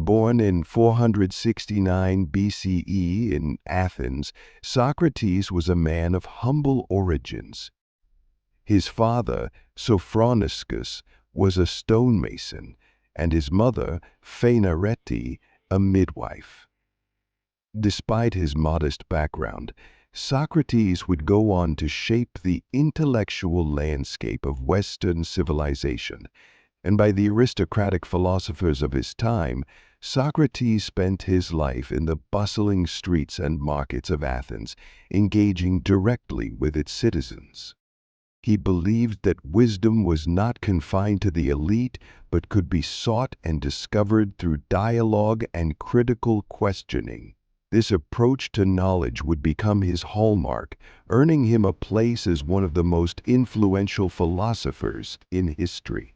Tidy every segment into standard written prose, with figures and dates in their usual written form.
Born in 469 BCE in Athens, Socrates was a man of humble origins. His father, Sophroniscus, was a stonemason, and his mother, Phaenarete, a midwife. Despite his modest background, Socrates would go on to shape the intellectual landscape of Western civilization, and by the aristocratic philosophers of his time, Socrates spent his life in the bustling streets and markets of Athens, engaging directly with its citizens. He believed that wisdom was not confined to the elite, but could be sought and discovered through dialogue and critical questioning. This approach to knowledge would become his hallmark, earning him a place as one of the most influential philosophers in history.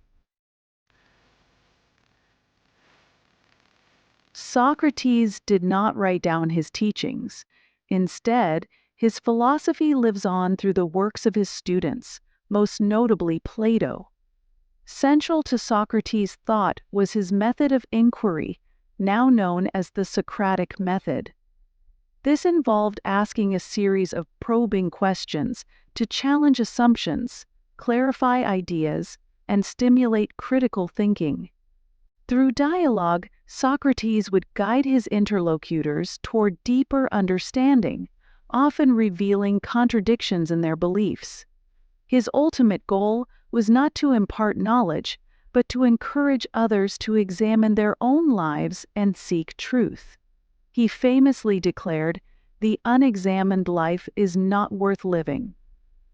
Socrates did not write down his teachings. Instead, his philosophy lives on through the works of his students, most notably Plato. Central to Socrates' thought was his method of inquiry, now known as the Socratic method. This involved asking a series of probing questions to challenge assumptions, clarify ideas, and stimulate critical thinking. Through dialogue, Socrates would guide his interlocutors toward deeper understanding, often revealing contradictions in their beliefs. His ultimate goal was not to impart knowledge, but to encourage others to examine their own lives and seek truth. He famously declared, "The unexamined life is not worth living."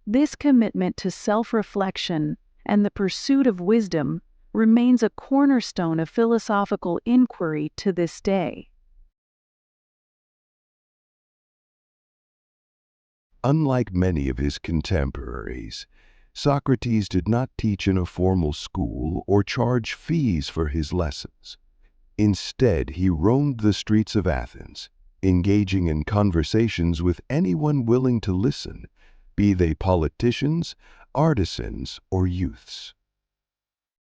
This commitment to self-reflection and the pursuit of wisdom remains a cornerstone of philosophical inquiry to this day. Unlike many of his contemporaries, Socrates did not teach in a formal school or charge fees for his lessons. Instead, he roamed the streets of Athens, engaging in conversations with anyone willing to listen, be they politicians, artisans, or youths.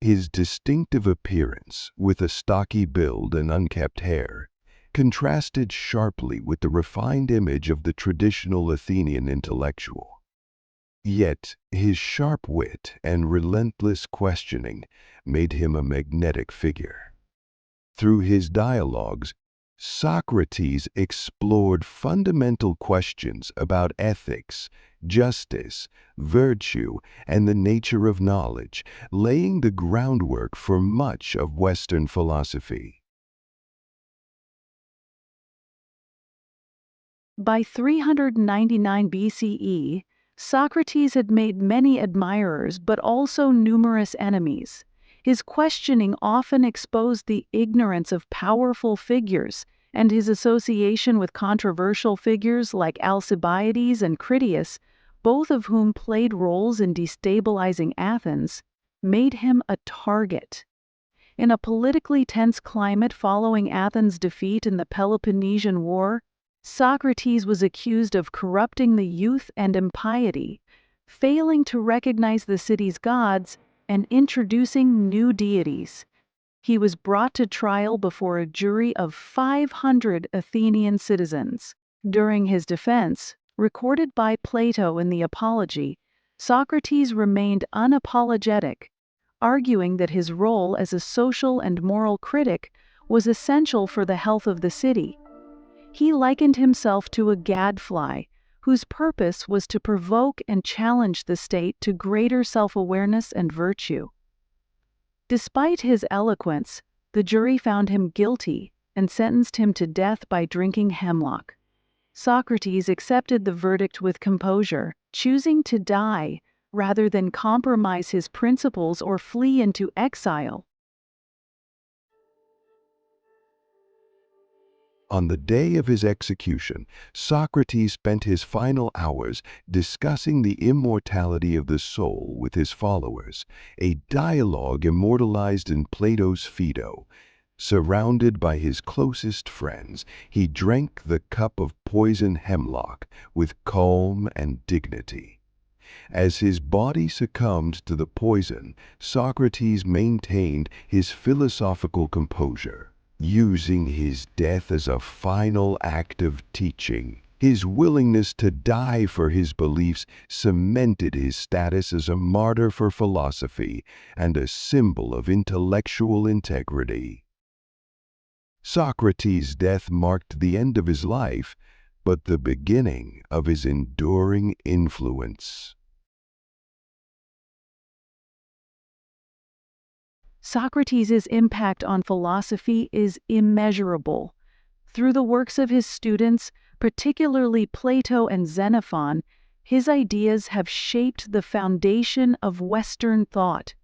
His distinctive appearance, with a stocky build and unkempt hair, contrasted sharply with the refined image of the traditional Athenian intellectual. Yet, his sharp wit and relentless questioning made him a magnetic figure. Through his dialogues, Socrates explored fundamental questions about ethics, justice, virtue, and the nature of knowledge, laying the groundwork for much of Western philosophy. By 399 BCE, Socrates had made many admirers but also numerous enemies. His questioning often exposed the ignorance of powerful figures, and his association with controversial figures like Alcibiades and Critias, both of whom played roles in destabilizing Athens, made him a target. In a politically tense climate following Athens' defeat in the Peloponnesian War, Socrates was accused of corrupting the youth and impiety, failing to recognize the city's gods, and introducing new deities. He was brought to trial before a jury of 500 Athenian citizens. During his defense, recorded by Plato in the Apology, Socrates remained unapologetic, arguing that his role as a social and moral critic was essential for the health of the city. He likened himself to a gadfly, whose purpose was to provoke and challenge the state to greater self-awareness and virtue. Despite his eloquence, the jury found him guilty and sentenced him to death by drinking hemlock. Socrates accepted the verdict with composure, choosing to die rather than compromise his principles or flee into exile. On the day of his execution, Socrates spent his final hours discussing the immortality of the soul with his followers, a dialogue immortalized in Plato's Phaedo. Surrounded by his closest friends, he drank the cup of poison hemlock with calm and dignity. As his body succumbed to the poison, Socrates maintained his philosophical composure. using his death as a final act of teaching. His willingness to die for his beliefs cemented his status as a martyr for philosophy and a symbol of intellectual integrity. Socrates' death marked the end of his life, but the beginning of his enduring influence. Socrates' impact on philosophy is immeasurable. Through the works of his students, particularly Plato and Xenophon, his ideas have shaped the foundation of Western thought.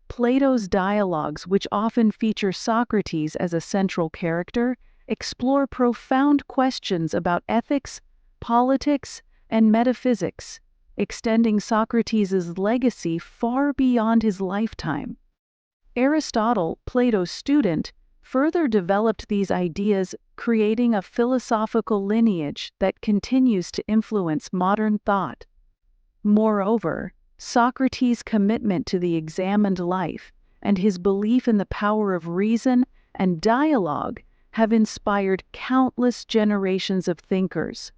Plato's dialogues, which often feature Socrates as a central character, explore profound questions about ethics, politics, and metaphysics, extending Socrates' legacy far beyond his lifetime. Aristotle, Plato's student, further developed these ideas, creating a philosophical lineage that continues to influence modern thought. Moreover, Socrates' commitment to the examined life and his belief in the power of reason and dialogue have inspired countless generations of thinkers,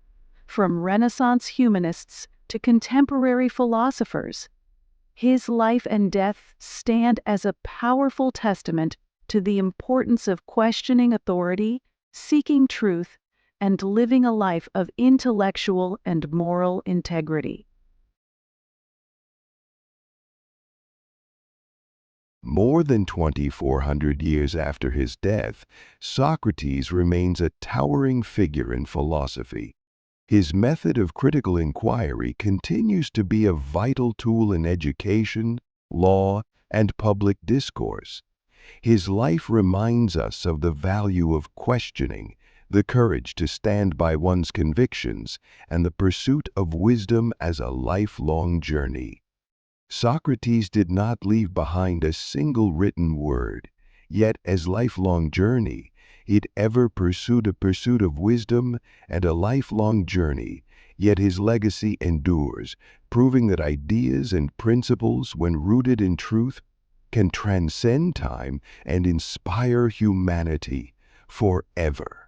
from Renaissance humanists to contemporary philosophers. His life and death stand as a powerful testament to the importance of questioning authority, seeking truth, and living a life of intellectual and moral integrity. More than 2,400 years after his death, Socrates remains a towering figure in philosophy. His method of critical inquiry continues to be a vital tool in education, law, and public discourse. His life reminds us of the value of questioning, the courage to stand by one's convictions, and the pursuit of wisdom as a lifelong journey. Socrates did not leave behind a single written word, yet as lifelong journey, it ever pursued a pursuit of wisdom and a lifelong journey, yet his legacy endures, proving that ideas and principles, when rooted in truth, can transcend time and inspire humanity forever.